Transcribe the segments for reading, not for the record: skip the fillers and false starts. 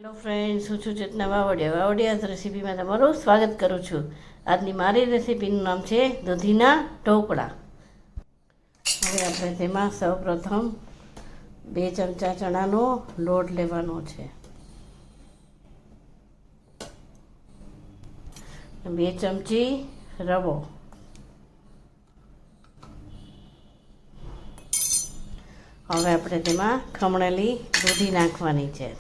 Hello friends, હું છું ચેતના વાવડિયા રેસીપીમાં તમારું સ્વાગત કરું છું. આજની મારી રેસીપીનું નામ છે દૂધીના ઢોકળા. હવે આપણે તેમાં સૌપ્રથમ 2 ચમચા ચણાનો લોટ લેવાનો છે, 2 ચમચી રવો, હવે આપણે તેમાં ખમણેલી દૂધી નાખવાની છે,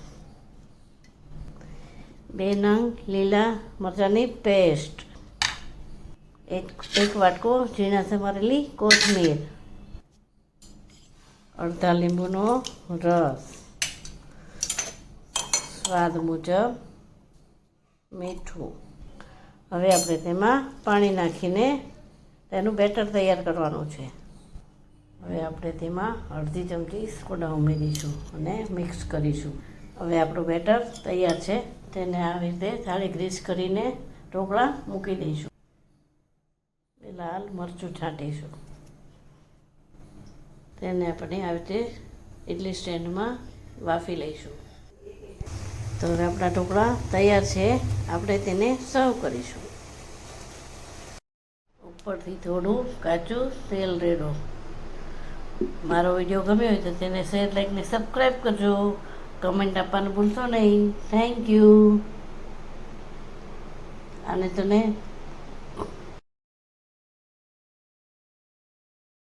2 નંગ લીલા મરચાંની પેસ્ટ, એક વાટકો ઝીણા સમારેલી કોથમીર, અડધા લીંબુનો રસ, સ્વાદ મુજબ મીઠું. હવે આપણે તેમાં પાણી નાખીને તેનું બેટર તૈયાર કરવાનું છે. હવે આપણે તેમાં અડધી ચમચી સોડા ઉમેરીશું અને મિક્સ કરીશું. હવે આપણું બેટર તૈયાર છે. તેને આવી રીતે થાળી ગ્રીસ કરીને ઢોકળા મૂકી દઈશું. લાલ મરચું છાંટીશું. તેને આપણે આવી રીતે ઇડલી સ્ટેન્ડમાં વાફી લઈશું. તો હવે આપણા ઢોકળા તૈયાર છે. આપણે તેને સર્વ કરીશું. ઉપરથી થોડું કાચું તેલ રેડો. મારો વિડીયો ગમ્યો હોય તો તેને શેર, લાઈક ને સબસ્ક્રાઈબ કરજો. કમેન્ટ આપવાનું ભૂલશો નહીં. Thank you. અને તને